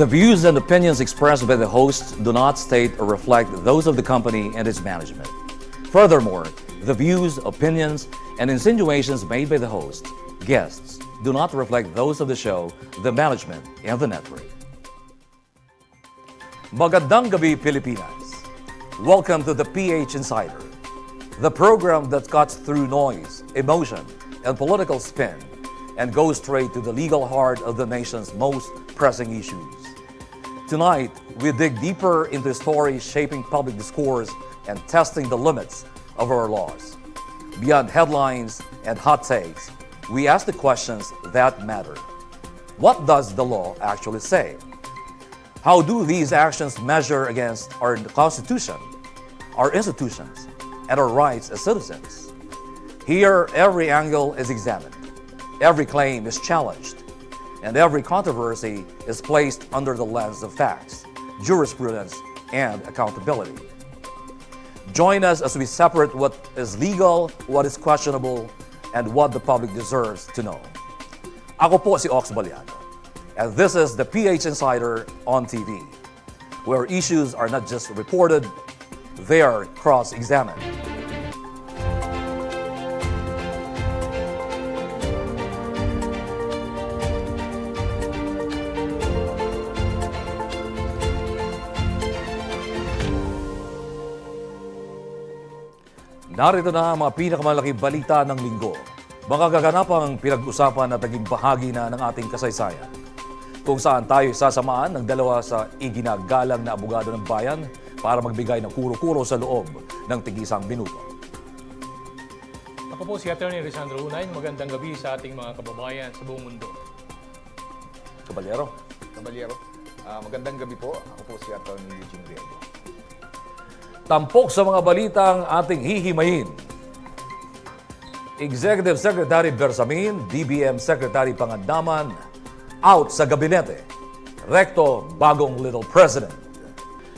The views and opinions expressed by the host do not state or reflect those of the company and its management. Furthermore, the views, opinions, and insinuations made by the host, guests, do not reflect those of the show, the management, and the network. Magandang gabi, Pilipinas. Welcome to the PH Insider, the program that cuts through noise, emotion, and political spin and goes straight to the legal heart of the nation's most pressing issues. Tonight, we dig deeper into stories shaping public discourse and testing the limits of our laws. Beyond headlines and hot takes, we ask the questions that matter. What does the law actually say? How do these actions measure against our Constitution, our institutions, and our rights as citizens? Here, every angle is examined, every claim is challenged, and every controversy is placed under the lens of facts, jurisprudence, and accountability. Join us as we separate what is legal, what is questionable, and what the public deserves to know. Ako po si Ox Baliano, and this is the PH Insider on TV, where issues are not just reported, they are cross-examined. Narito na ang mga pinakamalaking balita ng linggo. Mga kaganapang pinag-usapan at naging bahagi na ng ating kasaysayan. Kung saan tayo sasamaan ng dalawa sa iginagalang na abogado ng bayan para magbigay ng kuro-kuro sa loob ng tig-isang minuto. Ako po si Atty. Lisandro Unay. Magandang gabi sa ating mga kababayan sa buong mundo. Kabalyero. Magandang gabi po. Ako po si Atty. Eugene Riego. Tampok sa mga balitang ating hihimayin. Executive Secretary Bersamin, DBM Secretary Pangandaman, out sa gabinete. Recto, bagong Little President.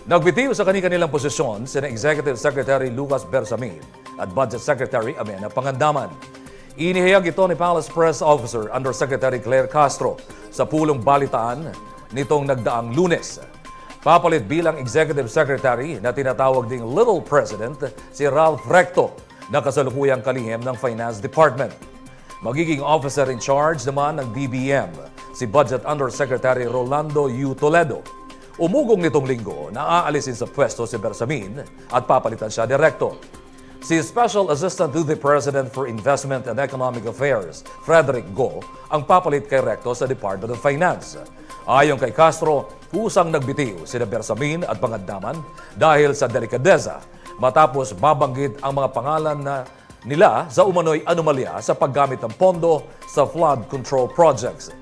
Nagbitiw sa kanilang posisyon sina Executive Secretary Lucas Bersamin at Budget Secretary Amena Pangandaman. Inihayag ito ni Palace Press Officer Undersecretary Claire Castro sa pulong balitaan nitong nagdaang Lunes. Papalit bilang Executive Secretary na tinatawag ding Little President si Ralph Recto na kasalukuyang kalihim ng Finance Department. Magiging officer in charge naman ng DBM si Budget Undersecretary Rolando U. Toledo. Umugong nitong linggo na aalisin sa pwesto si Bersamin at papalitan siya ni Recto. Si Special Assistant to the President for Investment and Economic Affairs, Frederick Go, ang papalit kay Recto sa Department of Finance. Ayon kay Castro, kusang nagbitiw sina Bersamin at Pangandaman dahil sa delikadeza matapos mabanggit ang mga pangalan nila sa umano'y anomalya sa paggamit ng pondo sa flood control projects.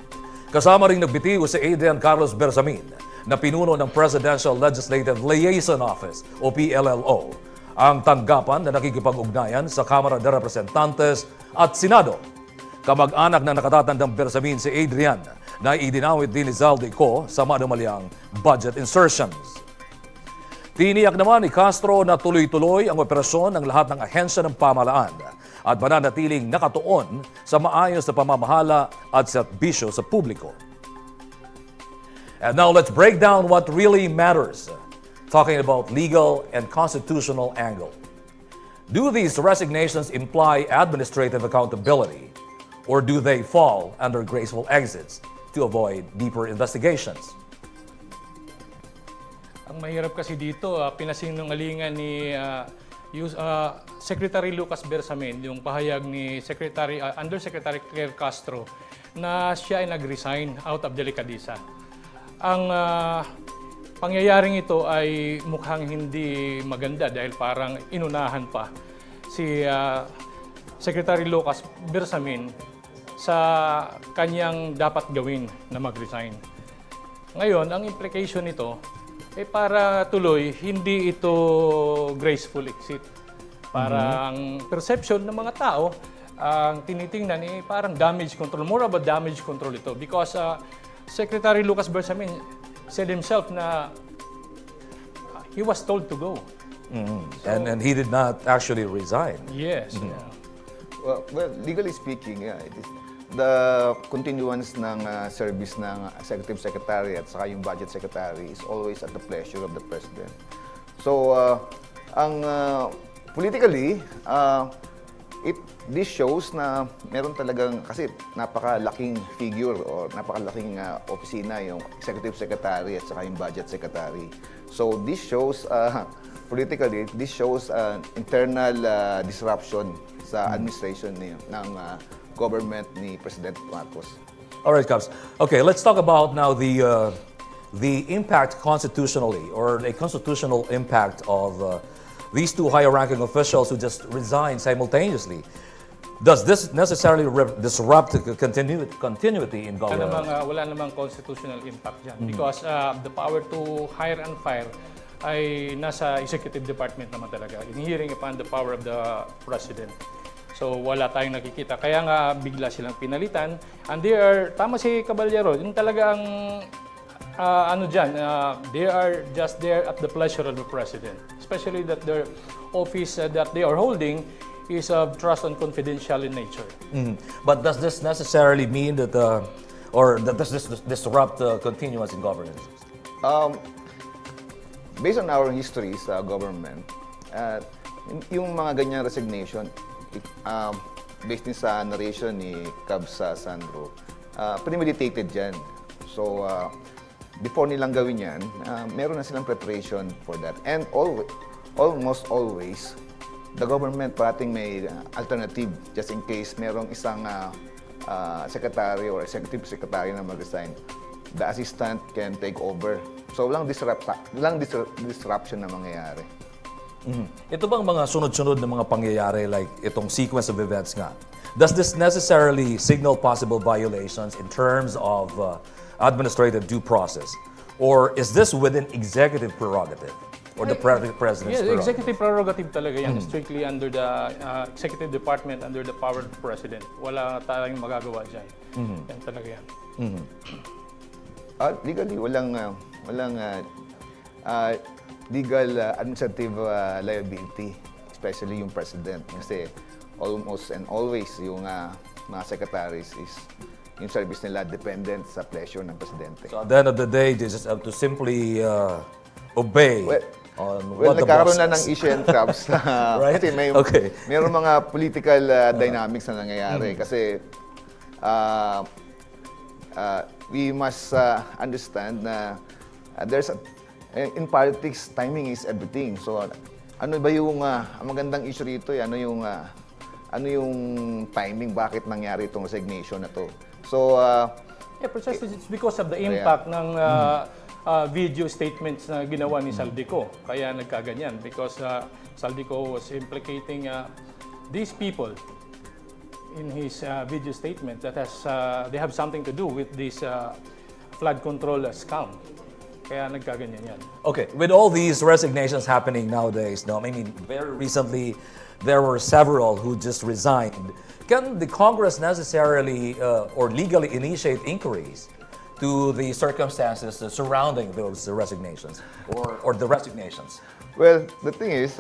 Kasama ring nagbitiw si Adrian Carlos Bersamin na pinuno ng Presidential Legislative Liaison Office o PLLO, ang tanggapan na nakikipag-ugnayan sa Kamara de Representantes at Senado. Kamag-anak na nakatatandang Bersamin si Adrian na idinawit din ni Zaldy sa manumalyang budget insertions. Tiniyak naman ni Castro na tuloy-tuloy ang operasyon ng lahat ng ahensya ng pamahalaan at mananatiling nakatuon sa maayos na pamamahala at serbisyo sa publiko. And now let's break down what really matters, talking about legal and constitutional angle. Do these resignations imply administrative accountability, or do they fall under graceful exits to avoid deeper investigations? Ang mahirap kasi dito, pinasinungalingan ni Secretary Lucas Bersamin, yung pahayag ni Undersecretary Claire Castro na siya ay nag-resign out of delicadeza. Ang pangyayaring ito ay mukhang hindi maganda dahil parang inunahan pa si Secretary Lucas Bersamin sa kanyang dapat gawin na mag-resign. Ngayon, ang implication nito ay para tuloy, hindi ito graceful exit. Parang perception ng mga tao, ang tinitingnan parang damage control, more of a damage control ito. Because Secretary Lucas Bersamin said himself na he was told to go. So, and he did not actually resign. Yes. Yeah. Well, legally speaking, yeah, it is. the continuance ng service ng Executive Secretary at saka yung Budget Secretary is always at the pleasure of the President. So, politically, this shows na meron talagang, kasi napakalaking figure o napakalaking opisina yung Executive Secretary at saka yung Budget Secretary. So this shows, politically, this shows internal disruption sa administration ng government ni President Marcos. All right, Cubs. Okay, let's talk about now the impact constitutionally, or a constitutional impact of these two higher-ranking officials who just resigned simultaneously. Does this necessarily disrupt the continuity in government? Wala namang constitutional impact dyan because the power to hire and fire ay nasa executive department naman talaga, inhering upon the power of the president. So wala tayong nakikita. Kaya nga bigla silang pinalitan. And they are, tama si Caballero, yung talagang they are just there at the pleasure of the president. Especially that their office that they are holding is of trust and confidential in nature. But does this necessarily mean that, or does this disrupt continuance in governance? Based on our history sa government, yung mga ganyang resignation, based din sa narration ni Cub Sandro, premeditated yan. So, before nilang gawin yan, meron na silang preparation for that. And almost always, the government parating may alternative just in case merong isang secretary or executive secretary na mag-resign. The assistant can take over. So, walang disruption na mangyayari. Ito bang mga sunod-sunod na mga pangyayari like itong sequence of events nga? Does this necessarily signal possible violations in terms of administrative due process? Or is this within executive prerogative? Or the president's prerogative? Executive prerogative talaga yan. Strictly under the executive department, under the power of the president. Wala tayong magagawa dyan. Yan talaga yan. Legally, walang legal administrative liability, especially yung president. Kasi almost and always yung mga secretaries is yung service nila dependent sa pleasure ng presidente. So at the end of the day, they just have to simply obey on what the boss nagkaroon na ng says. issue and traps na Right? kasi mayroong mga political dynamics na nangyayari. Kasi we must understand na in politics, timing is everything. So, ano ba yung ang magandang issue rito? Ano yung timing? Bakit nangyari itong resignation na to? So, Precisely it's because of the impact ng video statements na ginawa ni Zaldico. Kaya nagkaganyan. Because Zaldico was implicating these people in his video statement that they have something to do with this flood control scam. Kaya nagkaganyan yan. Okay, with all these resignations happening nowadays, no, I mean, very recently, there were several who just resigned. Can the Congress necessarily or legally initiate inquiries to the circumstances surrounding those resignations or the resignations? well, the thing is,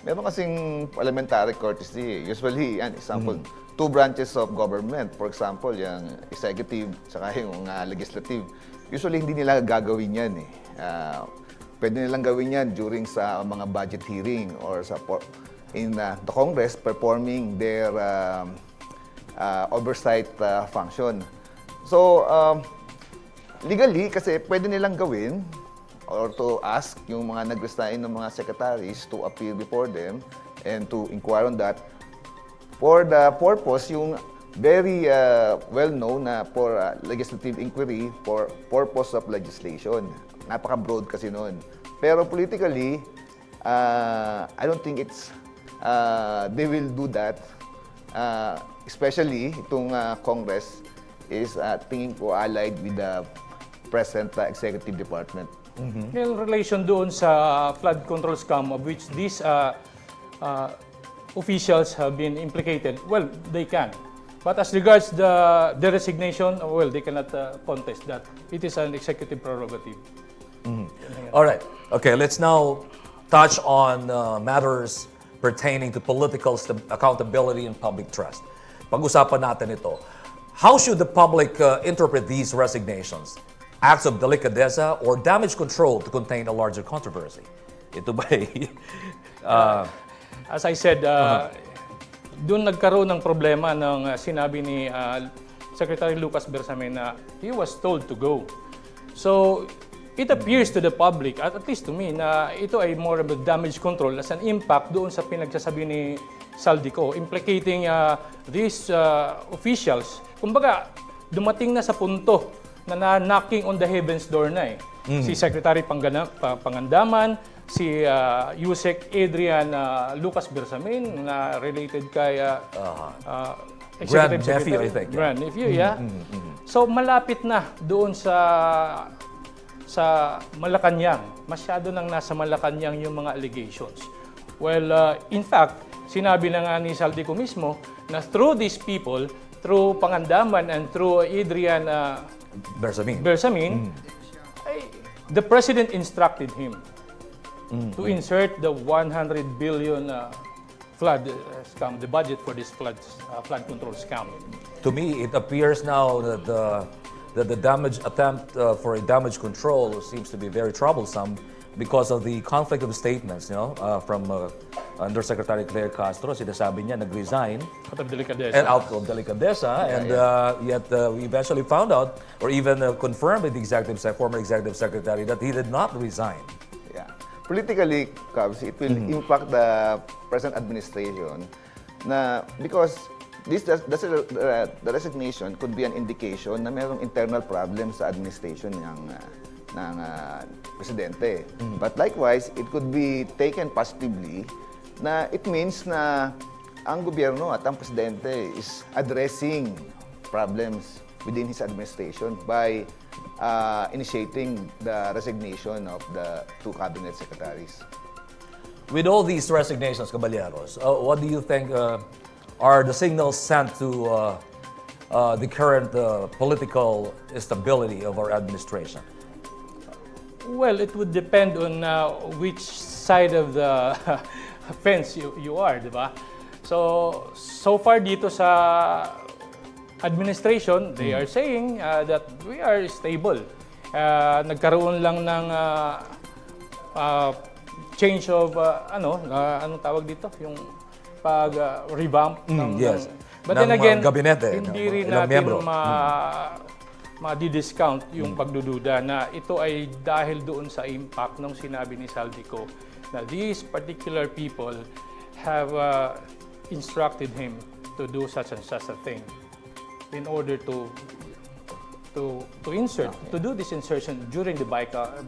meron kasing parliamentary courtesy. Usually, example, two branches of government. For example, yung executive saka yung legislative. Usually, hindi nila gagawin yan eh. Pwede nilang gawin yan during sa mga budget hearing or in the Congress performing their oversight function. So, legally, kasi pwede nilang gawin or to ask yung mga nag-resign ng mga secretaries to appear before them and to inquire on that for the purpose, yung very well-known na for legislative inquiry for purpose of legislation. Napaka-broad kasi noon. Pero politically, I don't think they will do that. Especially itong Congress is tingin ko allied with the present executive department. In relation doon sa flood control scam of which these officials have been implicated, well, they can. But as regards the resignation, well, they cannot contest that. It is an executive prerogative. All right. Okay, let's now touch on matters pertaining to political accountability and public trust. Pag-usapan natin ito. How should the public interpret these resignations? Acts of delicadeza or damage control to contain a larger controversy? Ito ba As I said, doon nagkaroon ng problema ng sinabi ni Secretary Lucas Bersamin na he was told to go. So, it appears to the public, at least to me, na ito ay more of a damage control as an impact doon sa pinagsasabi ni Zaldy ko, implicating these officials. Kumbaga, dumating na sa punto na knocking on the heaven's door na eh. Si Secretary Pangandaman, si Yusek Adrian Lucas Bersamin na related kay Executive Grandnephew, Secretary. I think. Grandnephew, yeah. So malapit na doon sa Malacanang. Masyado nang nasa Malacanang yung mga allegations. Well, in fact, sinabi na nga ni Zaldy ko mismo na through these people, through Pangandaman and through Adrian Bersamin, the President instructed him to insert the 100 billion flood scam, the budget for this flood control scam. To me, it appears now that the damage attempt for a damage control seems to be very troublesome because of the conflict of statements, from Undersecretary Claire Castro. Sinasabi niya nag-resign Out of delicadeza. and out of delicadeza, yet we eventually found out, or even confirmed with the former executive secretary, that he did not resign. Yeah. Politically, Cubs, it will impact the present administration because the resignation could be an indication na mayroong internal problem sa administration ng presidente. But likewise, it could be taken positively na it means na ang gobyerno at ang presidente is addressing problems within his administration by initiating the resignation of the two cabinet secretaries. With all these resignations, caballeros, what do you think are the signals sent to the current political stability of our administration? Well, it would depend on which side of the fence you are, di ba? So far dito sa administration, they are saying that we are stable. Nagkaroon lang ng change of, anong tawag dito? Yung pag-revamp yes. But ng then again, gabinete, hindi ng rin ilang natin miyembro. ma-discount yung pagdududa na ito ay dahil doon sa impact ng sinabi ni Zaldy ko na these particular people have instructed him to do such and such a thing in order to do this insertion during the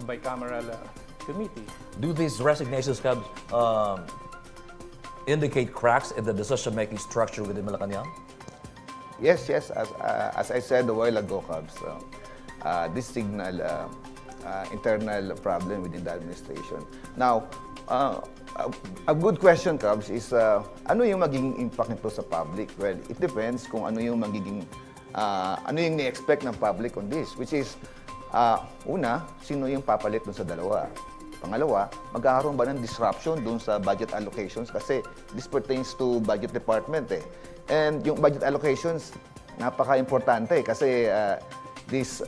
bicameral committee. Do these resignations indicate cracks in the decision-making structure within Malacanang? Yes. As I said a while ago, Cubs, this signal internal problem within the administration. Now, a good question, Cubs, is ano yung magiging impact nito sa public? Well, it depends kung ano yung magiging ano yung ni-expect ng public on this, which is una, sino yung papalit dun sa dalawa? Pangalawa, magkakaroon ba ng disruption dun sa budget allocations? Kasi this pertains to budget department eh. And yung budget allocations, napaka-importante kasi this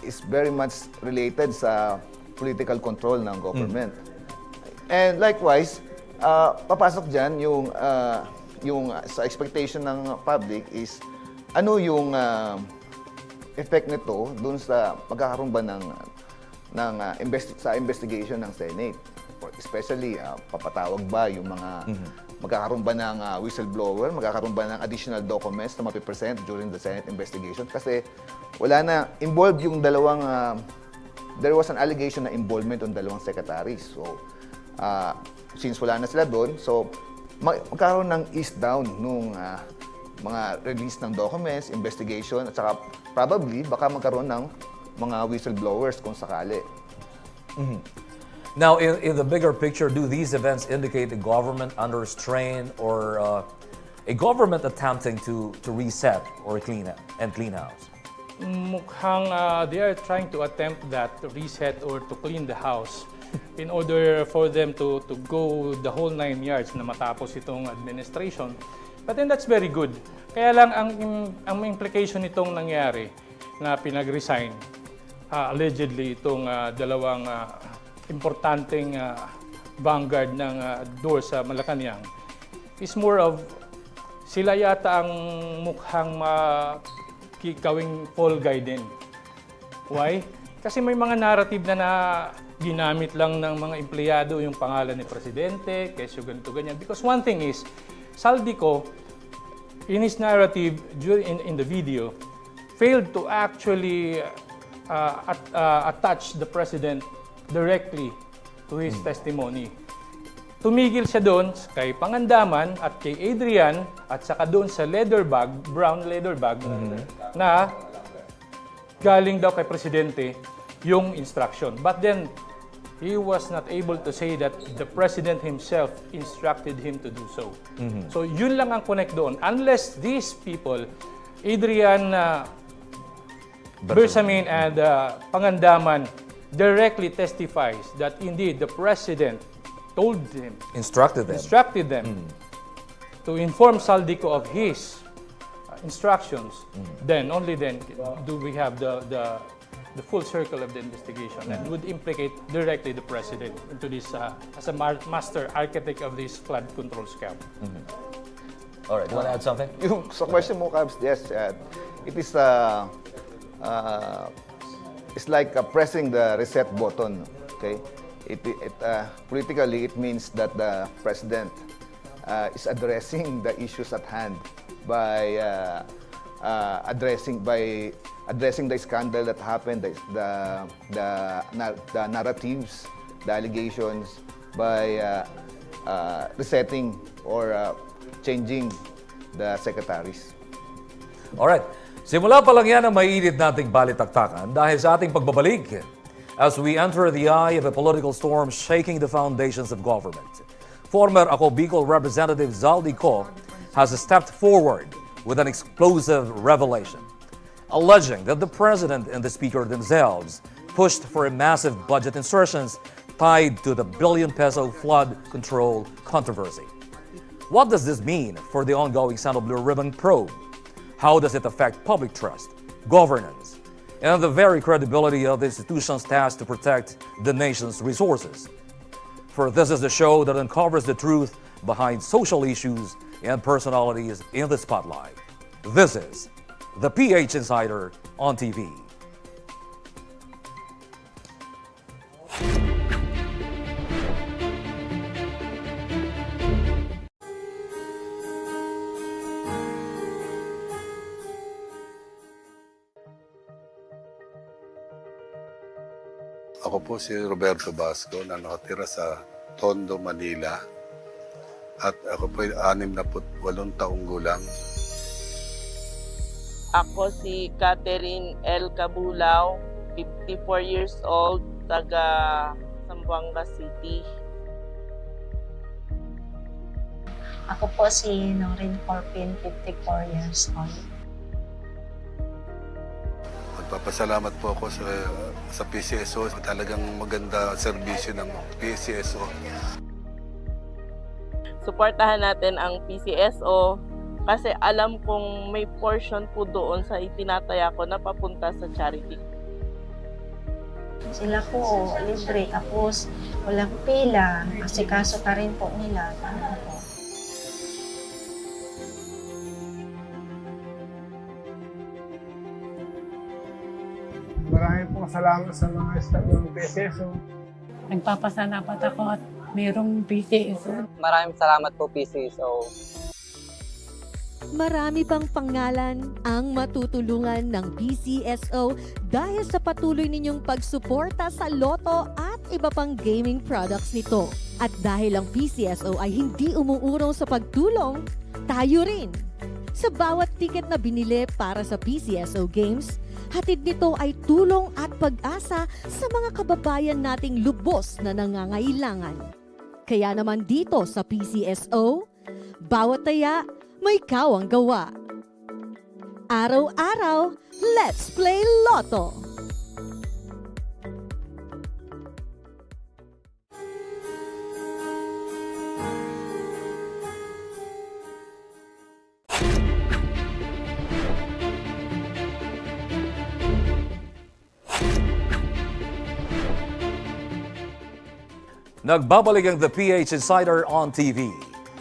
is very much related sa political control ng government. And likewise, papasok dyan yung sa expectation ng public is ano yung effect nito dun sa magkakaroon ba sa investigation ng Senate. Especially, papatawag ba yung mga magkakaroon ba ng whistleblower, magkakaroon ba ng additional documents na mapipresent during the Senate investigation? Kasi wala na, involved yung dalawang, there was an allegation na involvement ng dalawang secretaries. So, since wala na sila doon, so magkakaroon ng ease down nung mga release ng documents, investigation, at saka probably baka magkaroon ng mga whistleblowers kung sakali. Now, in the bigger picture, do these events indicate a government under strain or a government attempting to reset or clean house? Mukhang they are trying to attempt that, to reset or to clean the house in order for them to go the whole 9 yards na matapos itong administration. But then that's very good. Kaya lang ang implication nitong nangyari na pinag-resign, allegedly itong dalawang importanteng vanguard ng door sa Malacanang, is more of sila yata ang mukhang gawing fall guy din. Why? Kasi may mga narrative na ginamit lang ng mga empleyado yung pangalan ni Presidente, kesyo ganito, ganyan. Because one thing is, Zaldy in his narrative in the video, failed to actually attach the President directly to his testimony. Tumigil siya doon kay Pangandaman at kay Adrian at saka doon sa leather bag, brown leather bag, na galing daw kay Presidente yung instruction. But then, he was not able to say that the President himself instructed him to do so. So, yun lang ang connect doon. Unless these people, Adrian Bersamin and Pangandaman, directly testifies that indeed the President told him, Instructed them. To inform Zaldico of his instructions, then, only then, do we have the full circle of the investigation and would implicate directly the President into this as a master architect of this flood control scam. All right, you want to add something? Yung sa question mo, Cabs, yes, it is it's like pressing the reset button. Okay, politically it means that the president is addressing the issues at hand by addressing the scandal that happened, the narratives, the allegations, by resetting or changing the secretaries. Alright, simula pa lang yan ang maiinit nating balitaktakan dahil sa ating pagbabalik as we enter the eye of a political storm shaking the foundations of government. Former Ako Bicol Representative Zaldy has stepped forward with an explosive revelation, alleging that the President and the Speaker themselves pushed for a massive budget insertions tied to the billion-peso flood control controversy. What does this mean for the ongoing Santa Blue Ribbon probe? How does it affect public trust, governance, and the very credibility of the institutions tasked to protect the nation's resources? For this is the show that uncovers the truth behind social issues and personalities in the spotlight. This is the PH Insider on TV. Ako po si Roberto Basco na nakatira sa Tondo, Manila. At ako po ay 68 taong gulang. Ako si Catherine L. Cabulao, 54 years old, taga Zamboanga City. Ako po si Noreen Corpin, 54 years old. Magpapasalamat po ako sa PCSO. Talagang maganda serbisyo ng PCSO. Suportahan natin ang PCSO kasi alam kong may portion po doon sa itinataya ko na papunta sa charity. Sila po, libre, tapos walang pila, asikaso ka rin po nila. Ano po. Maraming pong salamat sa mga staff ng PCSO. Nagpapasalamat ako at mayroong PCSO. Maraming salamat po, PCSO. Marami pang pangalan ang matutulungan ng PCSO dahil sa patuloy ninyong pagsuporta sa loto at iba pang gaming products nito. At dahil ang PCSO ay hindi umuurong sa pagtulong, tayo rin. Sa bawat ticket na binili para sa PCSO Games, hatid nito ay tulong at pag-asa sa mga kababayan nating lubos na nangangailangan. Kaya naman dito sa PCSO, bawat taya may kawang gawa. Araw-araw, let's play Lotto! Nagbabalik ang The PH Insider on TV.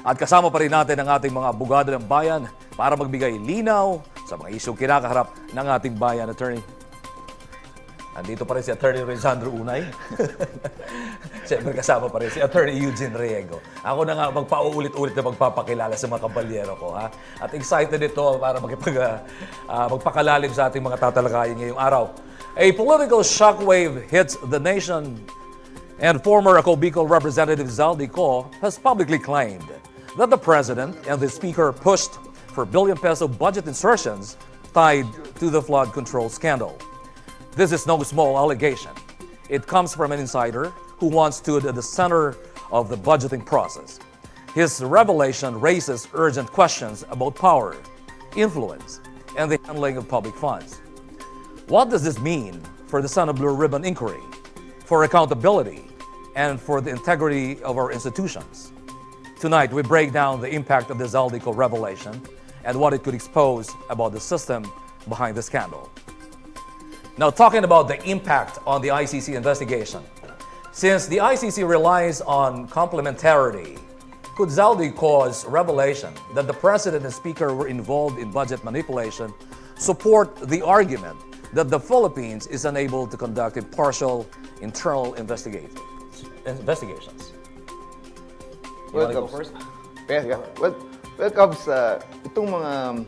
At kasama pa rin natin ang ating mga abogado ng bayan para magbigay linaw sa mga isyong kinakaharap ng ating bayan. Attorney, andito pa rin si Attorney Rizandro Unay. Siyempre kasama pa rin si Attorney Eugene Riego. Ako na nga magpauulit-ulit na magpapakilala sa mga kabalyero ko. Ha? At excited ito para magpakalalim sa ating mga tatalakayin ngayong araw. A political shockwave hits the nation, and former Ako Bicol Representative Zaldy has publicly claimed that the President and the Speaker pushed for billion-peso budget insertions tied to the flood control scandal. This is no small allegation. It comes from an insider who once stood at the center of the budgeting process. His revelation raises urgent questions about power, influence, and the handling of public funds. What does this mean for the Son of Blue Ribbon inquiry, for accountability, and for the integrity of our institutions? Tonight, we break down the impact of the Zaldy revelation and what it could expose about the system behind the scandal. Now, talking about the impact on the ICC investigation. Since the ICC relies on complementarity, could Zaldy revelation that the President and Speaker were involved in budget manipulation support the argument that the Philippines is unable to conduct impartial internal investigations? You wanna go first? Yeah. Well, Cubs, itong mga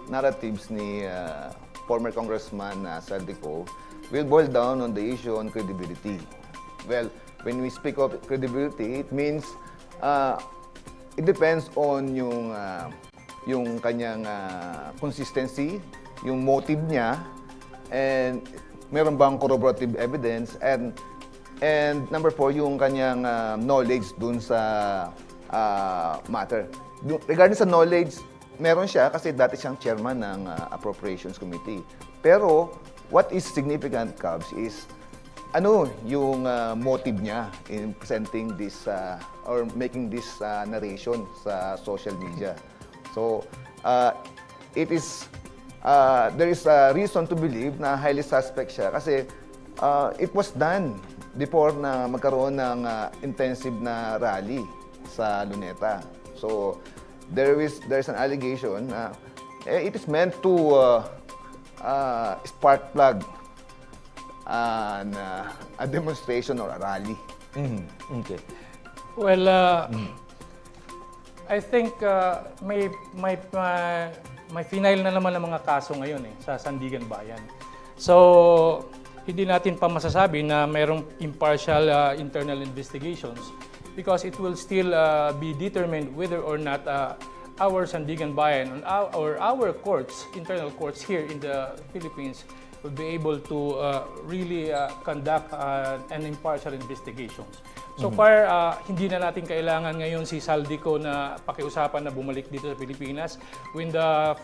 narratives ni former Congressman Saldico will boil down on the issue on credibility. Well, when we speak of credibility, it means it depends on yung kanyang consistency, yung motive niya, and meron bang corroborative evidence, and number 4, yung kanyang knowledge dun sa matter. Regarding sa knowledge, meron siya kasi dati siyang chairman ng Appropriations Committee. Pero what is significant, Cubs, is ano yung motive niya in presenting this or making this narration sa social media. So, there is a reason to believe na highly suspect siya kasi it was done before na magkaroon ng intensive na rally sa Luneta. So, there's an allegation na it is meant to spark plug a demonstration or a rally. Okay. Well, I think may final na naman ang mga kaso ngayon sa Sandigan Bayan. So, hindi natin pa masasabi na mayroong impartial internal investigations because it will still be determined whether or not our Sandigan Bayan or our courts, internal courts here in the Philippines, will be able to really conduct an impartial investigations. So far, hindi na natin kailangan ngayon si Saldico na pakiusapan na bumalik dito sa Pilipinas. When the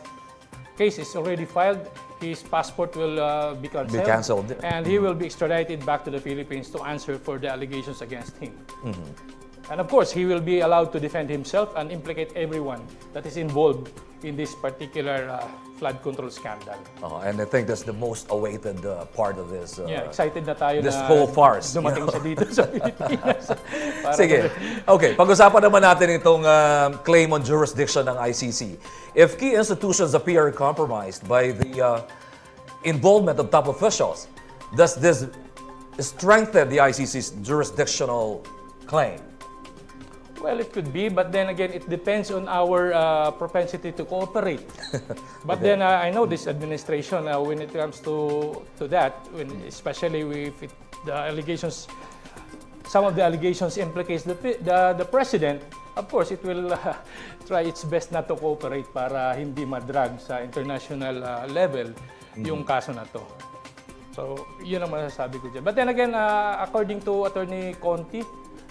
case is already filed, his passport will be canceled, and he will be extradited back to the Philippines to answer for the allegations against him. And of course, he will be allowed to defend himself and implicate everyone that is involved in this particular flood control scandal. And I think that's the most awaited part of this. Excited na tayo this na whole farce. dumating siya dito sa Pilipinas. Sige. Okay, pag-usapan naman natin itong claim on jurisdiction ng ICC. If key institutions appear compromised by the involvement of top officials, does this strengthen the ICC's jurisdictional claim? Well, it could be, but then again, it depends on our propensity to cooperate. But then I know this administration, when it comes to that, especially if the allegations, some of the allegations implicates the president, of course, it will try its best not to cooperate para hindi madrag sa international level yung kaso na to. So, yun ang masasabi ko dyan. But then again, according to Attorney Conti,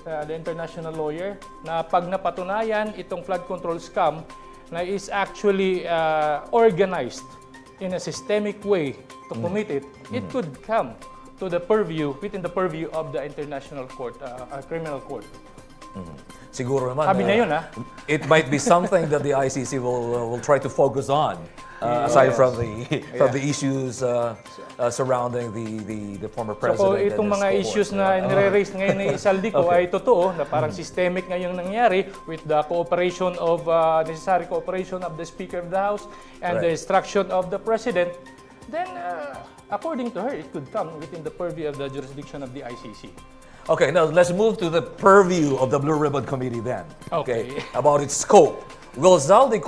the international lawyer, na pag napatunayan itong flood control scam na is actually organized in a systemic way to commit it, it could come to the purview, within the purview of the international court, criminal court. Siguro naman, Sabi na yun, ha? it might be something that the ICC will try to focus on, aside from the issues surrounding the former president. So and itong his mga cohort. issues na nire-raise ngayon ni Zaldy ko Okay. ay totoo na parang systemic ngayong nangyari with the cooperation of necessary cooperation of the Speaker of the House and the Right. instruction of the President, then according to her, it could come within the purview of the jurisdiction of the ICC. Okay, now let's move to the purview of the Blue Ribbon Committee then. Okay. About its scope. Will Zaldy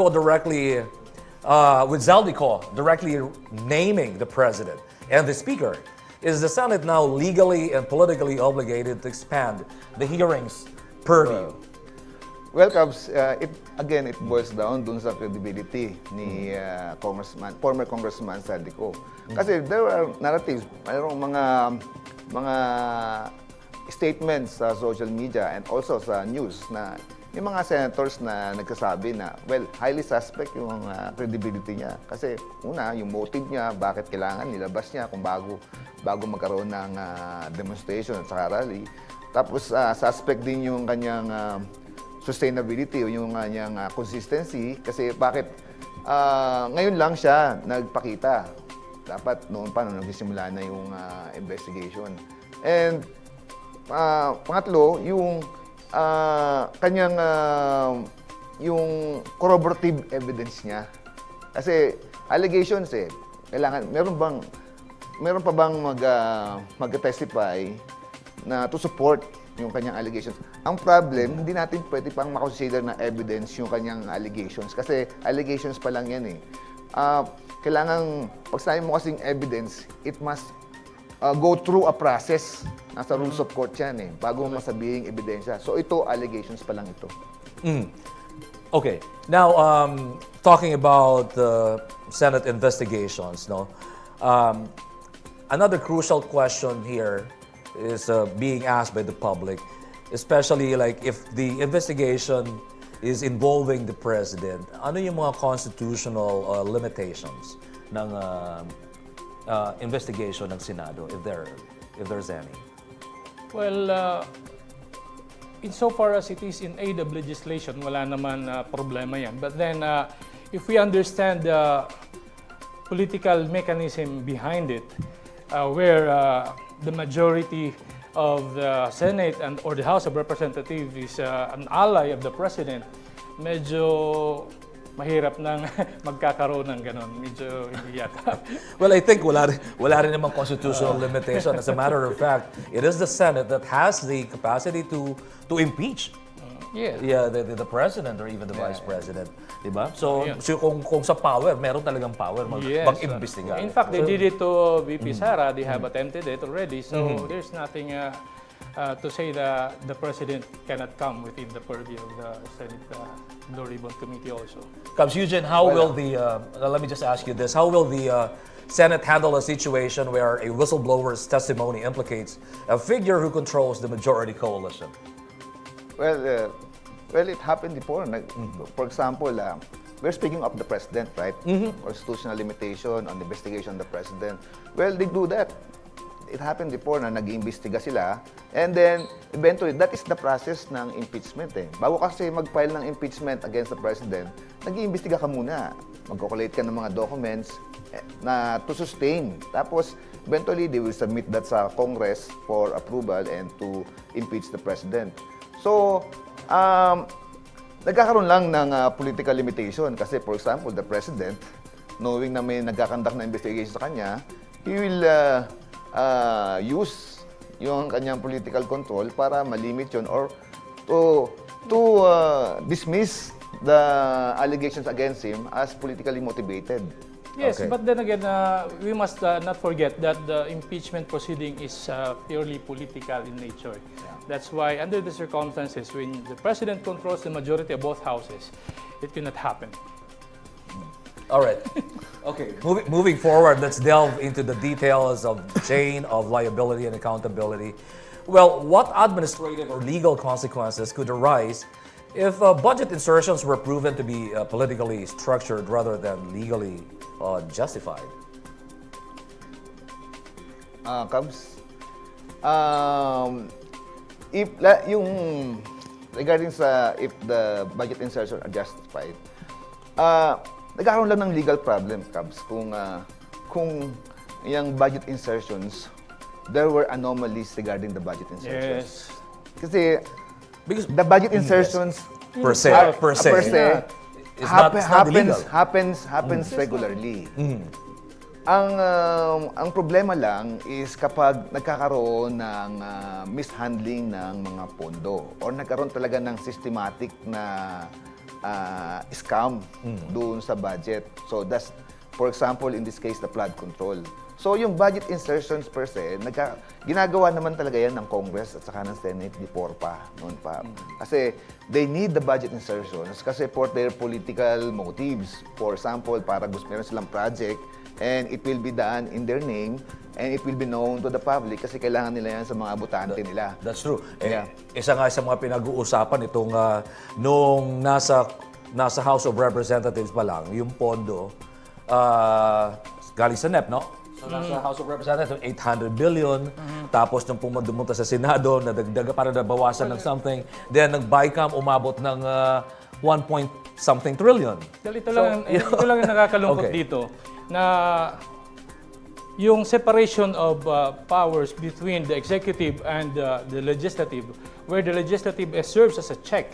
directly naming the president and the speaker? Is the Senate now legally and politically obligated to expand the hearings purview? Well, Cubs, it boils down dun sa credibility ni former Congressman Zaldy ko. Kasi there are narratives, mayroong mga statements sa social media and also sa news na yung mga senators na nagsasabi na, well, highly suspect yung credibility niya. Kasi una, yung motive niya, bakit kailangan nilabas niya kung bago magkaroon ng demonstration at saka rally. Tapos suspect din yung kanyang sustainability o yung kanyang consistency kasi bakit ngayon lang siya nagpakita. Dapat noon pa nung nagsisimula na yung investigation. And pangatlo, yung kanyang yung corroborative evidence niya. Kasi allegations kailangan meron pa bang mag-testify na to support yung kanyang allegations. Ang problem, hindi natin pwede pang makonsider na evidence yung kanyang allegations kasi allegations pa lang yan kailangan, pag sinabi mo kasing evidence, it must go through a process. Nasa rules of court yan bago mo masabihing ebidensya. So ito, allegations pa lang ito. Okay. Now, talking about Senate investigations, another crucial question here is being asked by the public, especially like if the investigation is involving the president, ano yung mga constitutional limitations ng investigation ng Senado, if there's any? Well, insofar as it is in aid of legislation, wala naman problema yan. But then, if we understand the political mechanism behind it, where the majority of the Senate or the House of Representatives is an ally of the President, medyo mahirap nang magkakaroon ng ganon. Medyo hindi yata. Well, I think wala rin namang constitutional limitation. As a matter of fact, it is the Senate that has the capacity to impeach the president or even the vice president. Diba? So, kung sa power, meron talagang power mag-imbestiga. In fact, they did it to VP Sara. They have attempted it already. So, there's nothing to say that the president cannot come within the purview of the Senate Blue Ribbon Committee also. Cubs Eugene, how will let me just ask you this, how will the Senate handle a situation where a whistleblower's testimony implicates a figure who controls the majority coalition? Well, it happened before. For example, we're speaking of the president, right? Constitutional limitation on the investigation of the president. Well, they do that. It happened before na nag-iimbestiga sila. And then, eventually, that is the process ng impeachment. Bago kasi mag-file ng impeachment against the president, nag-iimbestiga ka muna. Mag-collate ka ng mga documents na to sustain. Tapos, eventually, they will submit that sa Congress for approval and to impeach the president. So, nagkakaroon lang ng political limitation kasi, for example, the president, knowing na may nagkakandak na investigation sa kanya, he will use yung kanyang political control para malimit yun or to dismiss the allegations against him as politically motivated. Yes, but then again, we must not forget that the impeachment proceeding is purely political in nature. That's why, under the circumstances, when the president controls the majority of both houses, it cannot happen. All right. Okay. Moving forward, let's delve into the details of the chain of liability and accountability. Well, what administrative or legal consequences could arise if budget insertions were proven to be politically structured rather than legally justified? Cubs, if yung regarding sa if the budget insertion are justified, nagkakaroon lang ng legal problem, Cubs, kung yung budget insertions, there were anomalies regarding the budget insertions. Yes. Kasi Because the budget insertions per se, it's not illegal. happens regularly. Ang problema lang is kapag nagkakaroon ng mishandling ng mga pondo or nagkaroon talaga ng systematic na scam doon sa budget. So that's, for example, in this case, the flood control. So yung budget insertions per se, ginagawa naman talaga yan ng Congress at saka ng Senate before pa, noon pa. Kasi they need the budget insertions kasi for their political motives. For example, para meron silang project and it will be done in their name and it will be known to the public kasi kailangan nila yan sa mga botante nila. That's true. Yeah. Isa nga sa mga pinag-uusapan itong nung nasa House of Representatives pa lang, yung pondo galing sa NEP, no? So, nasa House of Representatives, 800 billion. Tapos, nung dumunta sa Senado, nadagdaga para nabawasan ng something. Then, nag-BICAM, umabot ng 1-point-something trillion. Ito lang yung nakakalungkot Okay. dito, na yung separation of powers between the executive and the legislative, where the legislative serves as a check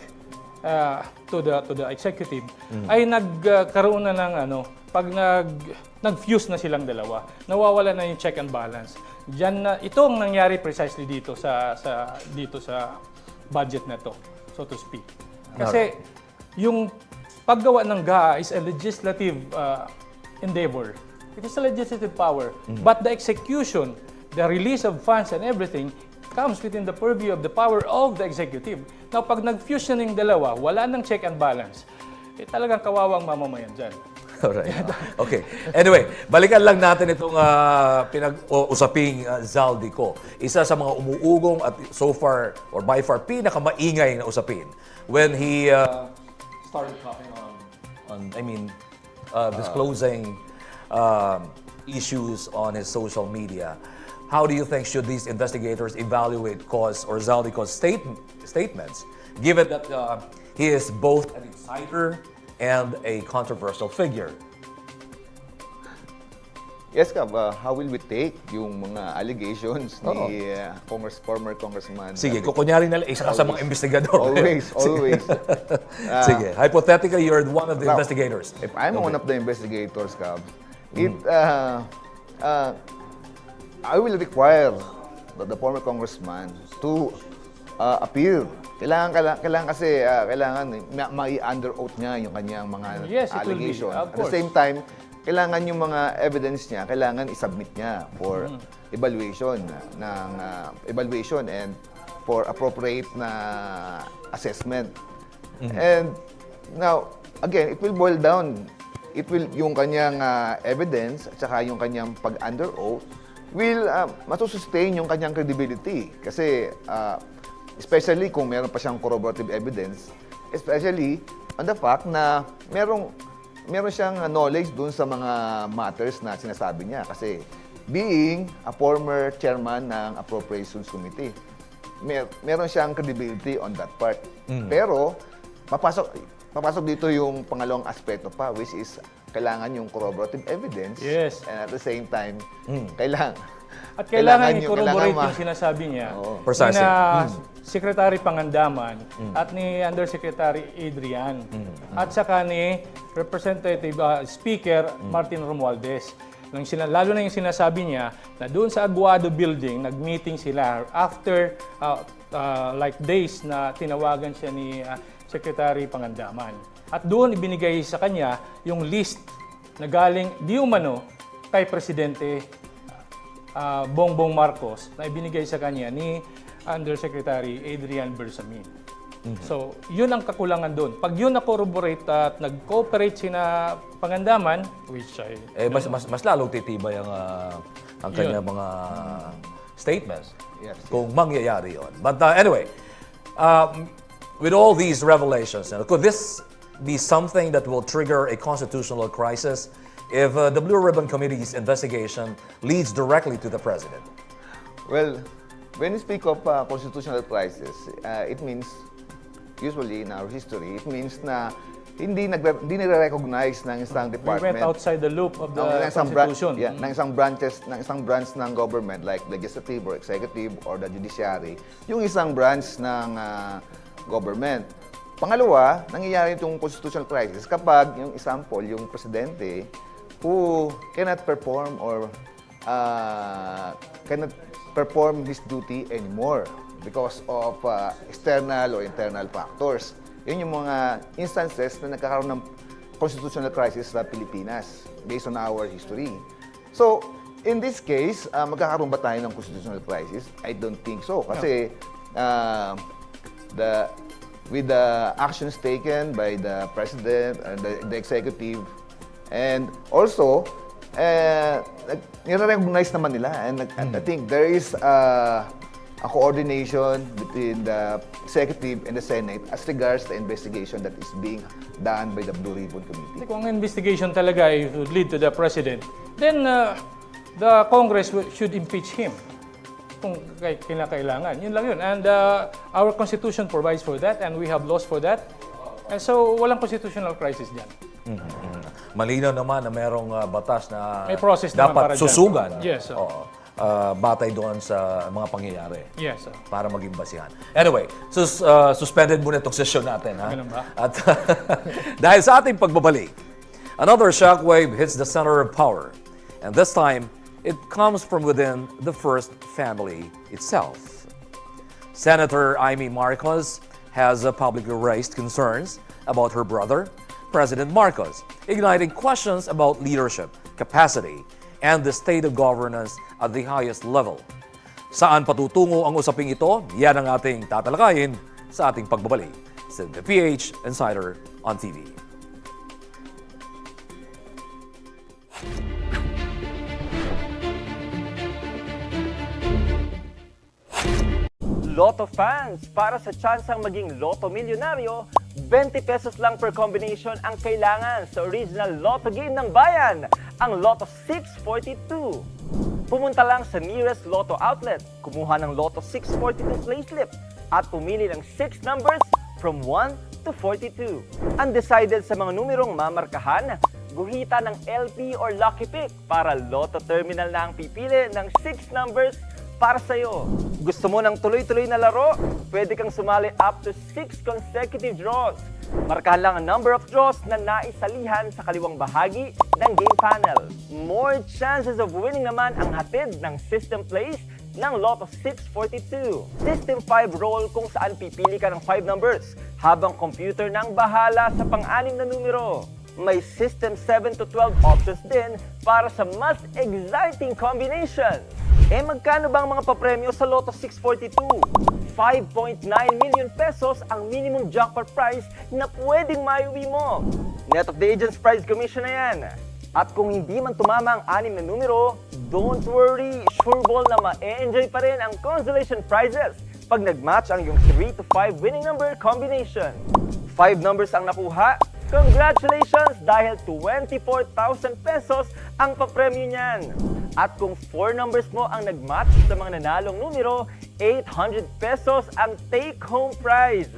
to the executive, ay nagkaroon na ng pag nag-fuse na silang dalawa, nawawala na yung check and balance. Ito ang nangyari precisely dito sa budget na to, so to speak. Kasi yung paggawa ng GAA is a legislative endeavor. It is a legislative power. But the execution, the release of funds and everything comes within the purview of the power of the executive. Now, pag nag-fuse na ng dalawa, wala nang check and balance, talagang kawawang mamamayan dyan. Alright. Okay. Anyway, balikan lang natin itong pinag-usaping Zaldy ko. Isa sa mga umuugong at so far, or by far, pinakamaingay na usapin. When he started talking disclosing issues on his social media. How do you think should these investigators evaluate cause or Zaldy cause statements, given that he is both an insider and a controversial figure? Yes, Kab, how will we take yung mga allegations ni former Congressman? Sige, kukunyari na lang, isa ka sa mga investigador. Always. Sige, hypothetically, you're one of the investigators. If I'm one of the investigators, Kab, I will require the former congressman to appear. Kailangan kasi mai-under oath niya yung kanyang mga allegations. At the same time, kailangan yung mga evidence niya, kailangan i-submit niya for evaluation and for appropriate na assessment. And now, again, it will boil down. Yung kanyang evidence at saka yung kanyang pag-under oath will masusustain yung kanyang credibility. Kasi especially kung meron pa siyang corroborative evidence, especially on the fact na meron siyang knowledge dun sa mga matters na sinasabi niya. Kasi being a former chairman ng Appropriations Committee, meron siyang credibility on that part. Pero, papasok dito yung pangalawang aspeto pa, which is kailangan yung corroborative evidence. Yes. And at the same time, kailangan i-corroborate yung sinasabi niya Precisely. na Secretary Pangandaman at ni Undersecretary Adrian at saka ni Representative Speaker Martin Romualdez. Lalo na yung sinasabi niya na doon sa Aguado Building, nag-meeting sila after like days na tinawagan siya ni Secretary Pangandaman. At doon ibinigay sa kanya yung list na galing di umano kay Presidente Bongbong Marcos na ibinigay sa kanya ni Undersecretary Adrian Bersamin. So, yun ang kakulangan doon. Pag yun na-corroborate at nag-cooperate sina Pangandaman, which I... mas lalong titibay ang kanya mga statements. Yes. Kung mangyayari yun. But anyway, with all these revelations, could this be something that will trigger a constitutional crisis if the Blue Ribbon Committee's investigation leads directly to the President? Well, when you speak of constitutional crisis, it means usually in our history, it means na hindi nire-recognize ng isang We department. went outside the loop of the ng isang branch, Constitution. ng isang branch ng government like legislative or executive or the judiciary, yung isang branch ng government. Pangalawa, nangyayari itong constitutional crisis kapag yung example, yung presidente who cannot perform or cannot perform his duty anymore because of external or internal factors. Yun yung mga instances na nagkakaroon ng constitutional crisis sa Pilipinas based on our history. So, in this case, magkakaroon ba tayo ng constitutional crisis? I don't think so. Kasi with the actions taken by the president and the executive, and also, nire-recognize naman nila. And I think there is a coordination between the executive and the Senate as regards the investigation that is being done by the Blue Ribbon Committee. Kung ang investigation talaga would lead to the president, then the Congress should impeach him kung kinakailangan. Yun lang yun. And our Constitution provides for that and we have laws for that. And so, walang constitutional crisis dyan. Malinaw naman na merong batas na May process naman dapat para dyan. susugan. Yes, sir. Oo. Batay doon sa mga pangyayari. Yes, sir. Para maging basihan. Anyway, suspended muna itong session natin. Ha? Ganun ba? At dahil sa ating pagbabalik, another shockwave hits the center of power. And this time, it comes from within the first family itself. Senator Imee Marcos has publicly raised concerns about her brother, President Marcos, igniting questions about leadership, capacity, and the state of governance at the highest level. Saan patutungo ang usaping ito? Yan ang ating tatalakayin sa ating pagbabalik sa The PH Insider on TV. Lotto fans, para sa tsansang maging Lotto Milyonaryo, 20 pesos lang per combination ang kailangan sa original Lotto game ng bayan, ang Lotto 642. Pumunta lang sa nearest Lotto outlet, kumuha ng Lotto 642 playslip at pumili ng 6 numbers from 1 to 42. Undecided sa mga numerong mamarkahan, guhita ng LP or Lucky Pick para Lotto Terminal na ang pipili ng 6 numbers para sa'yo. Gusto mo ng tuloy-tuloy na laro? Pwede kang sumali up to 6 consecutive draws. Markahan lang ang number of draws na naisalihan sa kaliwang bahagi ng game panel. More chances of winning naman ang hatid ng system plays ng Lotto 642. System 5 roll kung saan pipili ka ng 5 numbers habang computer nang bahala sa pang-anim na numero. May System 7 to 12 options din para sa mas exciting combinations. Magkano bang mga papremyo sa Lotto 642? 5.9 million pesos ang minimum jackpot prize na pwedeng maiuwi mo. Net of the Agent's Prize Commission na yan. At kung hindi man tumama ang 6 na numero, don't worry, sure ball na ma-enjoy pa rin ang consolation prizes pag nag-match ang yung 3 to 5 winning number combination. 5 numbers ang nakuha, congratulations dahil 24,000 pesos ang papremyo niyan. At kung 4 numbers mo ang nag-match sa mga nanalong numero, 800 pesos ang take-home prize.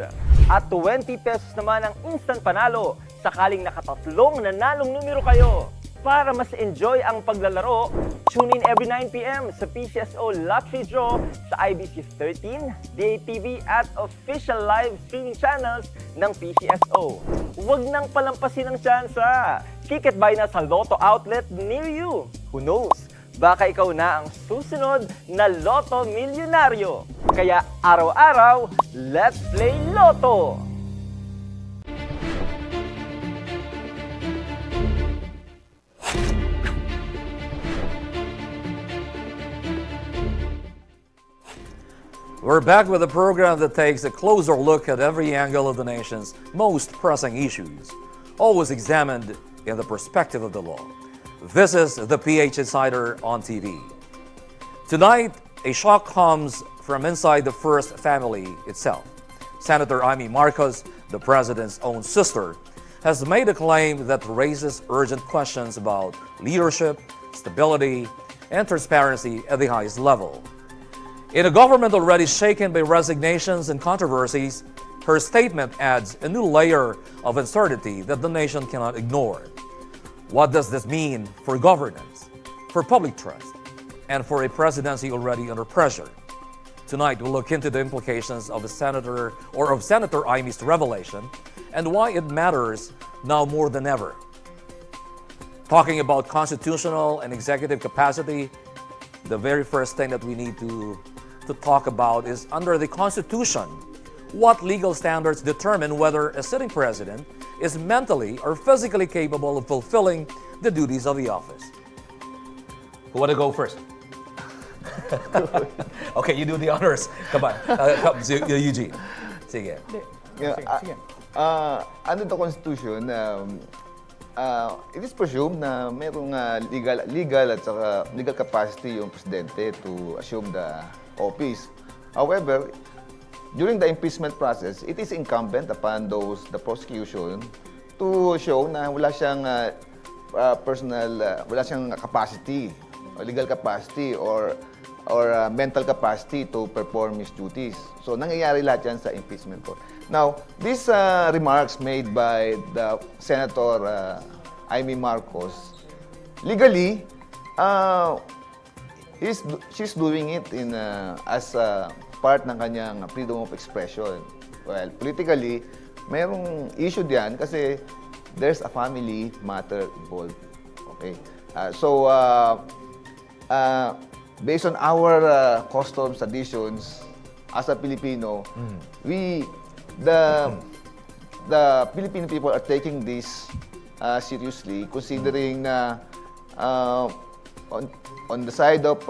At 20 pesos naman ang instant panalo sakaling nakatatlong nanalong numero kayo. Para mas enjoy ang paglalaro, tune in every 9 p.m. sa PCSO Lottery Draw sa IBC 13, DATV at official live streaming channels ng PCSO. Huwag nang palampasin ang tsansa. Kick it by na sa Lotto outlet near you. Who knows? Baka ikaw na ang susunod na Lotto Milyonaryo. Kaya araw-araw, let's play Lotto! We're back with a program that takes a closer look at every angle of the nation's most pressing issues, always examined in the perspective of the law. This is the PH Insider on TV. Tonight, a shock comes from inside the first family itself. Senator Imee Marcos, the president's own sister, has made a claim that raises urgent questions about leadership, stability, and transparency at the highest level. In a government already shaken by resignations and controversies, Her statement adds a new layer of uncertainty that the nation cannot ignore. What does this mean for governance, for public trust, and for a presidency already under pressure? Tonight, we'll look into the implications of Senator Imee's revelation and why it matters now more than ever. Talking about constitutional and executive capacity, the very first thing that we need to talk about is, under the Constitution, what legal standards determine whether a sitting president is mentally or physically capable of fulfilling the duties of the office. Who want to go first? Okay, you do the honors. Come on. Eugene. Sige. Sige. Under the Constitution, it is presumed na mayroong legal at saka legal capacity yung presidente to assume the office. However, during the impeachment process, it is incumbent upon the prosecution to show na wala siyang wala siyang capacity, or legal capacity, or mental capacity to perform his duties. So, nangyayari lahat yan sa impeachment court. Now, these remarks made by the Senator Imee Marcos, legally, she's doing it as part ng kanyang freedom of expression. Well, politically, mayroong issue diyan kasi there's a family matter involved. Okay? Based on our customs, traditions, as a Filipino, the Filipino people are taking this seriously, considering na on the side of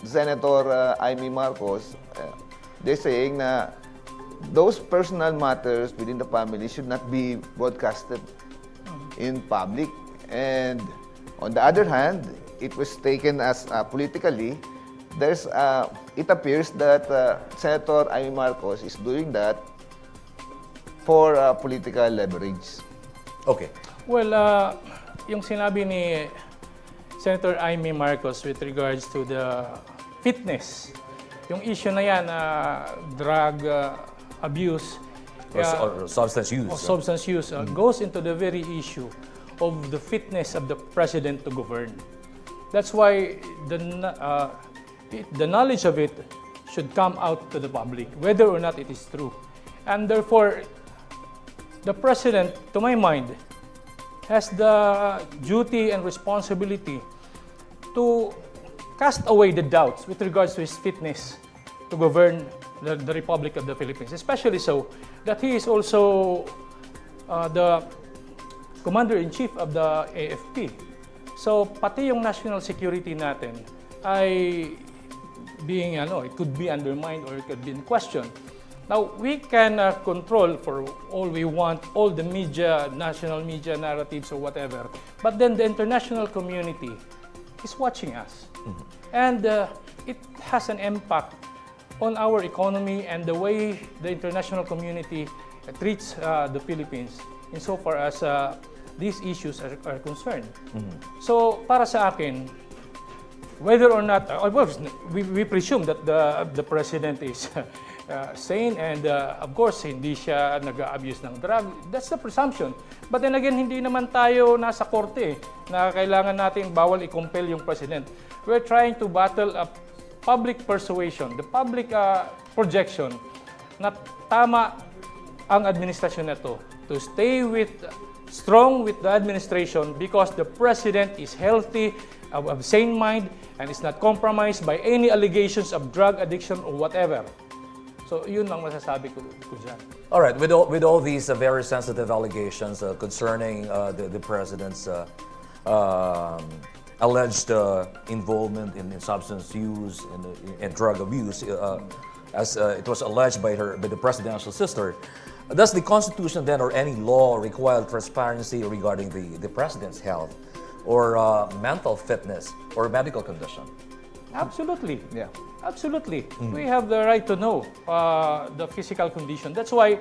Senator Imee Marcos, they're saying na those personal matters within the family should not be broadcasted in public. And on the other hand, it was taken as politically, it appears that Senator Imee Marcos is doing that for political leverage. Okay. Well, yung sinabi ni Senator Imee Marcos with regards to the fitness, yung issue na yan, drug abuse, Or substance use. Substance use goes into the very issue of the fitness of the president to govern. That's why the knowledge of it should come out to the public, whether or not it is true. And therefore, the president, to my mind, has the duty and responsibility to cast away the doubts with regards to his fitness to govern the Republic of the Philippines, especially so that he is also the Commander-in-Chief of the AFP. So, pati yung national security natin ay being, it could be undermined or it could be in question. Now, we can control for all we want, all the media, national media narratives or whatever, but then the international community is watching us. Mm-hmm. And it has an impact on our economy and the way the international community treats the Philippines insofar as these issues are concerned. Mm-hmm. So, para sa akin, whether or not, we presume that the president is sane and of course, hindi siya nag-abuse ng drug. That's the presumption. But then again, hindi naman tayo nasa korte na kailangan natin bawal i-compel yung president. We're trying to battle a public persuasion, the public projection na tama ang administrasyon na to stay strong with the administration because the president is healthy, of sane mind, and is not compromised by any allegations of drug addiction or whatever. So, yun lang masasabi ko dyan. All right, with all these very sensitive allegations concerning the president's alleged involvement in substance use and drug abuse, as it was alleged by the presidential sister, does the Constitution then or any law require transparency regarding the president's health or mental fitness or medical condition? Absolutely. Yeah. Absolutely. We have the right to know the physical condition. That's why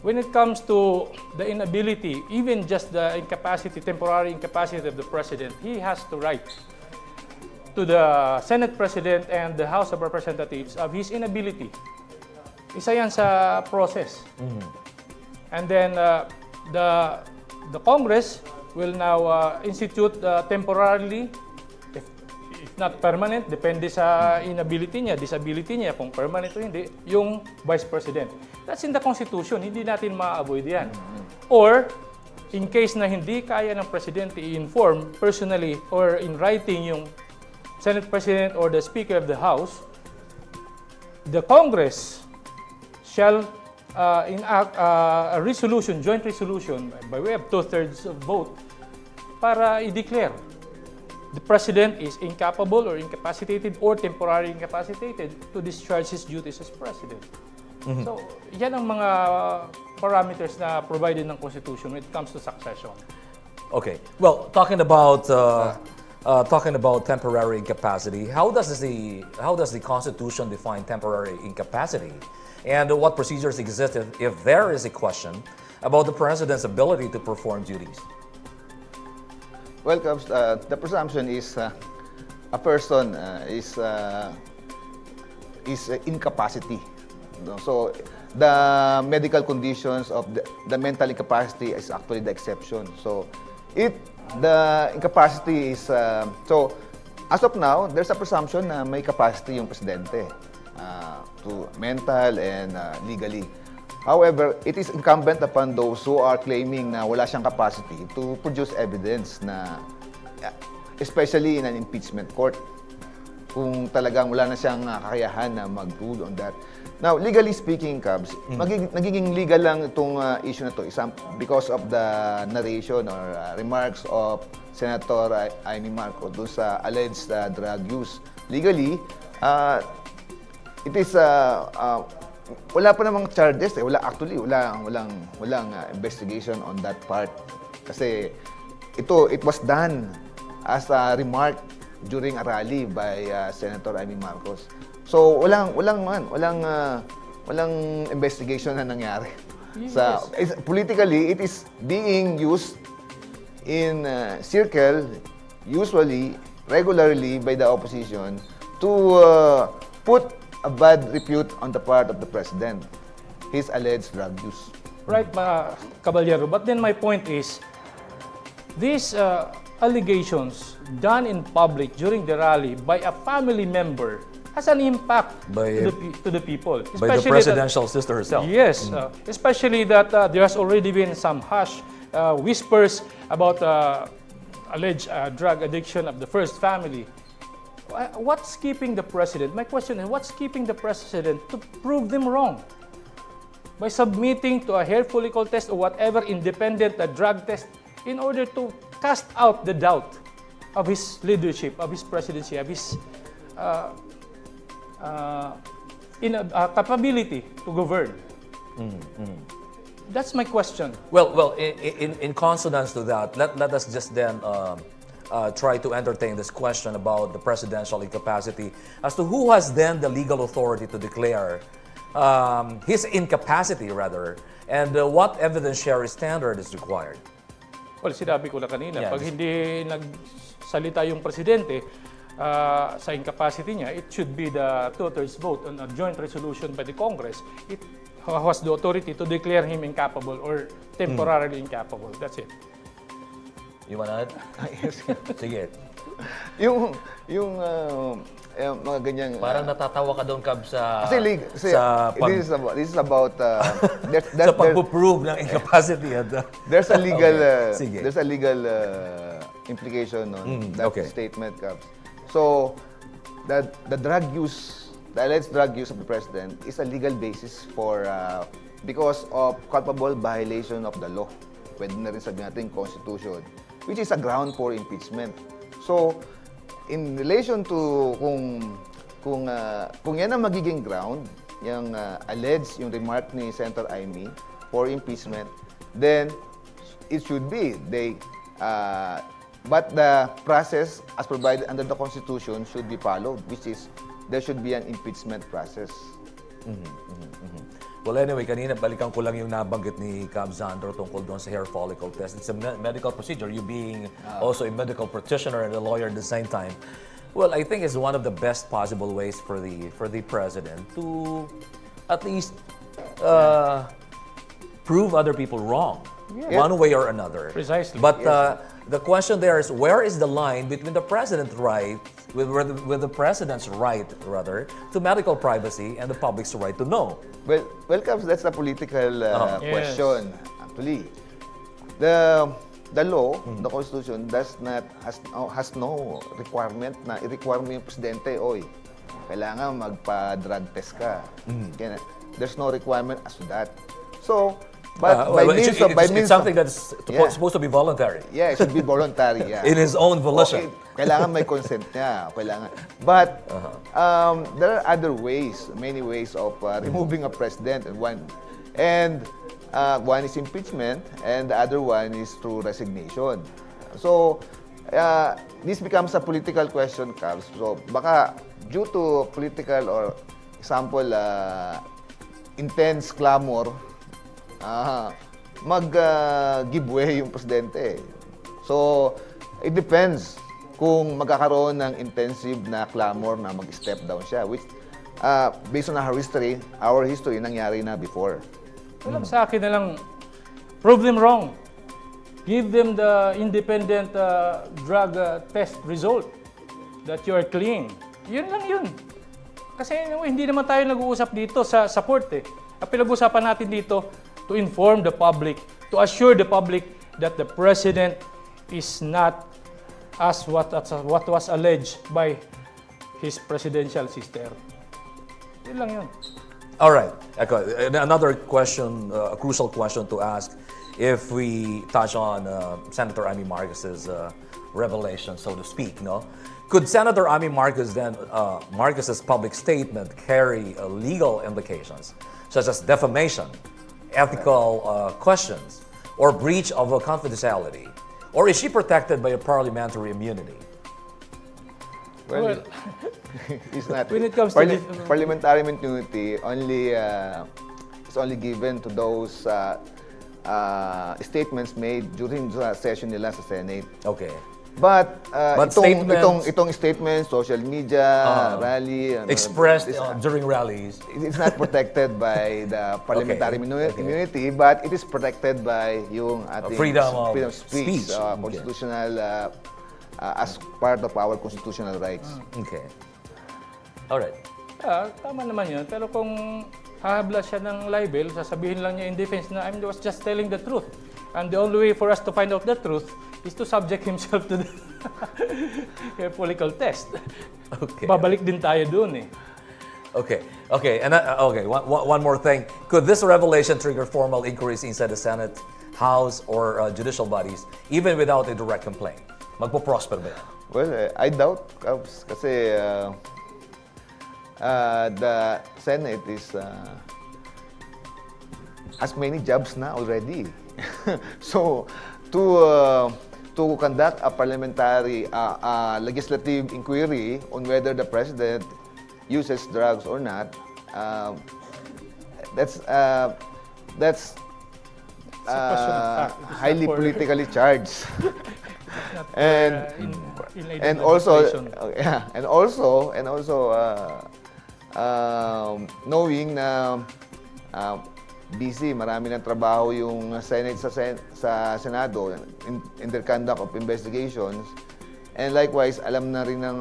when it comes to the inability, even just the incapacity, temporary incapacity of the president, he has to write to the Senate President and the House of Representatives of his inability Isa yan sa process. And then the Congress will now institute temporarily, if not permanent, depende sa inability niya, disability niya, kung permanent o hindi, yung Vice President. That's in the Constitution, hindi natin ma-avoid yan. Or, in case na hindi kaya ng Presidente i-inform personally or in writing yung Senate President or the Speaker of the House, the Congress shall enact a resolution, joint resolution, by way of 2/3 vote, para i-declare the President is incapable or incapacitated or temporarily incapacitated to discharge his duties as President. So, yan ang mga parameters na provided ng Constitution when it comes to succession. Okay. Well, talking about temporary incapacity, how does the Constitution define temporary incapacity, and what procedures exist if there is a question about the president's ability to perform duties? Well, Cubs, the presumption is a person is incapacity. No? So, the medical conditions of the mental incapacity is actually the exception. So, the incapacity is, so, as of now, there's a presumption na may capacity yung presidente to mental and legally. However, it is incumbent upon those who are claiming na wala siyang capacity to produce evidence na, especially in an impeachment court, kung talagang wala na siyang kakayahan na mag-rule on that. Now, legally speaking, Cubs, nagiging legal lang itong issue na to because of the narration or remarks of Senator Imee Marcos doon sa alleged drug use. Legally, it is wala pa namang charges, walang investigation on that part. Kasi it was done as a remark during a rally by Senator Imee Marcos. So walang investigation na nangyari. Yes. Politically, it is being used in circle, usually, regularly by the opposition to put a bad repute on the part of the president, his alleged drug use. Right, Caballero. But then my point is, these allegations done in public during the rally by a family member has an impact to the people. By the presidential sister herself. Yes, especially that there has already been some hush whispers about alleged drug addiction of the first family. What's keeping the president? My question is, what's keeping the president to prove them wrong? By submitting to a hair follicle test or whatever independent drug test in order to cast out the doubt of his leadership, of his presidency, of his capability to govern. That's my question. Well, in consonance to that, let us just then try to entertain this question about the presidential incapacity as to who has then the legal authority to declare his incapacity, rather, and what evidentiary standard is required. Well, sinabi ko na kanina, Yeah, pag hindi nagsalita yung presidente sa incapacity niya, it should be the 2/3 vote on a joint resolution by the Congress. It has the authority to declare him incapable or temporarily incapable. That's it. You wanna add? Yes. Sige. yung mga ganyang... Parang natatawa ka doon, Cab, sa... this is about... sa pagpuprove ng incapacity. There's a legal... Sige. There's a legal implication on that okay. statement, Cab. So, the drug use, the alleged drug use of the president is a legal basis for... because of culpable violation of the law. Pwede na rin sabihin natin Constitution, which is a ground for impeachment. So, in relation to kung yan ang magiging ground, yung alleged, yung remark ni Senator Imee for impeachment, then it should be. But the process as provided under the Constitution should be followed, which is there should be an impeachment process. Well, anyway, kanina balikan ko lang yung nabanggit ni Cab Sandro tungkol doon sa hair follicle test. It's a medical procedure, you being also a medical practitioner and a lawyer at the same time. Well, I think it's one of the best possible ways for the president to at least prove other people wrong, one way or another. Precisely. But the question there is, where is the line between the president's right, with the president's right, rather, to medical privacy and the public's right to know? Well, Cubs, that's a political Yes. question, actually. The law, the Constitution, has no requirement na i-require mo yung presidente, oy, kailangan magpa-drug test ka. There's no requirement as to that. So, but by means of... It's something that's supposed to be voluntary. Yeah, it should be voluntary, yeah. In his own volition. Okay, kailangan may consent niya. Kailangan. But there are other ways, many ways of removing a president. One is impeachment, and the other one is through resignation. So, this becomes a political question, Carlos. So, baka due to political or example, intense clamor, mag-give way yung presidente. So, it depends kung magkakaroon ng intensive na clamor na mag-step down siya, which based on our history, nangyari na before. Alam sa akin na lang, prove them wrong. Give them the independent drug test result that you are clean. Yun lang yun. Kasi hindi naman tayo nag-uusap dito sa court eh. Ang pinag-uusapan natin dito, to inform the public, to assure the public that the president is not as what was alleged by his presidential sister. Yun lang yun. All right. Another question, a crucial question to ask, if we touch on Senator Imee Marcos's revelation, so to speak, no? Could Senator Imee Marcos then, Marcos's public statement carry legal implications, such as defamation, ethical questions, or breach of confidentiality? Or is she protected by a parliamentary immunity? Well, it's not. When it comes to parliamentary immunity, is only given to those statements made during the session nila sa Senate. Okay. But statements, itong statements, social media, rally, expressed during rallies, it's not protected by the parliamentary immunity, but it is protected by yung ating freedom of speech, constitutional, as part of our constitutional rights. Okay. All right. Tama naman yun. Pero kung hahabla siya ng libel, sasabihin lang niya in defense na I was just telling the truth. And the only way for us to find out the truth is to subject himself to the political test. Okay. Babalik din tayo dun eh. Okay. And one more thing. Could this revelation trigger formal inquiries inside the Senate, House, or judicial bodies, even without a direct complaint? Magpo-prosper ba yan? Well, I doubt, kasi the Senate has many jobs na already. So, to conduct a parliamentary legislative inquiry on whether the president uses drugs or not, that's highly politically charged. And also knowing na busy, marami ng trabaho yung Senate sa Senado in their conduct of investigations, and likewise alam na rin ng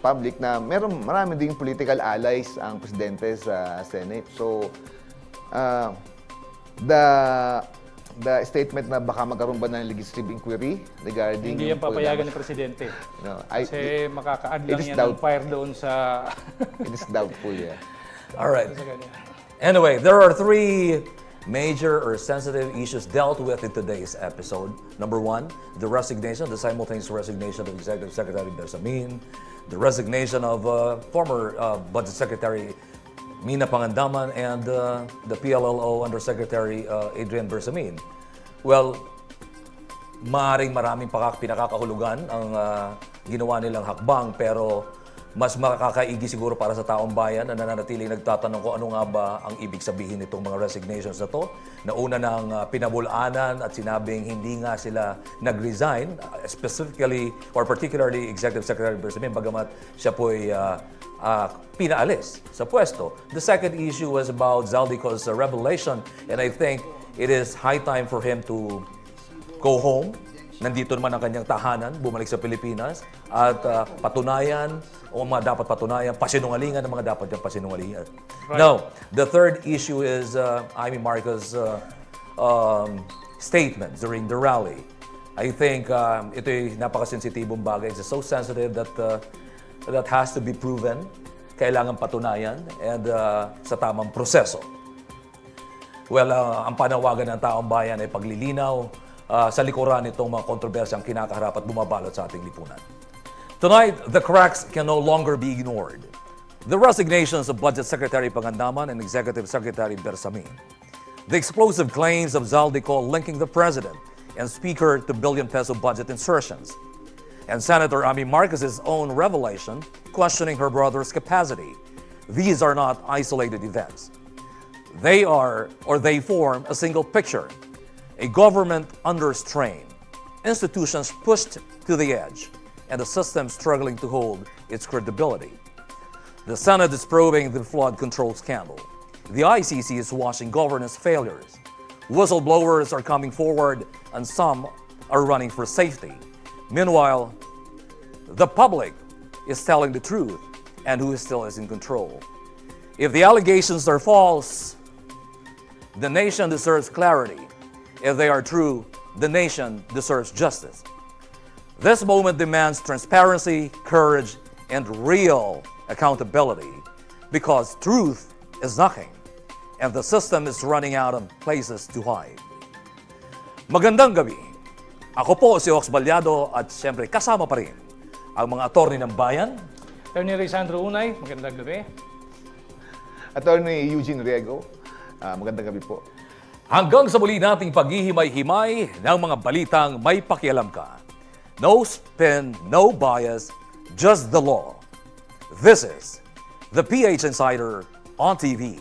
public na marami ding political allies ang presidente sa Senate. So the statement na baka magkaroon ba ng legislative inquiry regarding... Hindi yan papayagan ng Presidente. No, Kasi makaka-add lang yan ng fire doon sa... It is doubtful, yeah. All right. Anyway, there are three major or sensitive issues dealt with in today's episode. Number one, the simultaneous resignation of Executive Secretary Bersamin, the resignation of former Budget Secretary Mina Pangandaman, and the PLLO Undersecretary Adrian Bersamin. Well, maraming pinakakahulugan ang ginawa nilang hakbang, pero mas makakaigi siguro para sa taong bayan na nananatiling nagtatanong kung ano nga ba ang ibig sabihin nitong mga resignations na to. Nauna ng pinabulaanan at sinabing hindi nga sila nag-resign, specifically or particularly Executive Secretary Bersamin, bagamat siya po'y pinaalis sa pwesto. The second issue was about Zaldy's revelation, and I think it is high time for him to go home. Nandito naman ang kanyang tahanan, bumalik sa Pilipinas, at patunayan, o mga dapat patunayan, pasinungalingan ng mga dapat niyang pasinungalingan. Right. Now, the third issue is Imee Marcos' statement during the rally. I think ito'y napakasensitibong bagay. It's so sensitive that has to be proven, kailangan patunayan, and sa tamang proseso. Well, ang panawagan ng taong bayan ay paglilinaw sa likuran itong mga kontrobersyang kinakaharap at bumabalot sa ating lipunan. Tonight, the cracks can no longer be ignored. The resignations of Budget Secretary Pangandaman and Executive Secretary Bersamin. The explosive claims of Zaldy linking the President and Speaker to billion-peso budget insertions. And Senator Imee Marcos' own revelation questioning her brother's capacity. These are not isolated events. They form a single picture. A government under strain, institutions pushed to the edge, and a system struggling to hold its credibility. The Senate is probing the flood control scandal. The ICC is watching governance failures. Whistleblowers are coming forward, and some are running for safety. Meanwhile, the public is telling the truth, and who still is in control. If the allegations are false, the nation deserves clarity. If they are true, the nation deserves justice. This moment demands transparency, courage, and real accountability, because truth is knocking, and the system is running out of places to hide. Magandang gabi. Ako po si Ox Balyado at siyempre kasama pa rin ang mga attorney ng bayan. Attorney Sandro Unay, magandang gabi. Attorney Eugene Riego, magandang gabi po. Hanggang sa muli nating paghihimay-himay ng mga balitang may pakialam ka. No spin, no bias, just the law. This is the PH Insider on TV.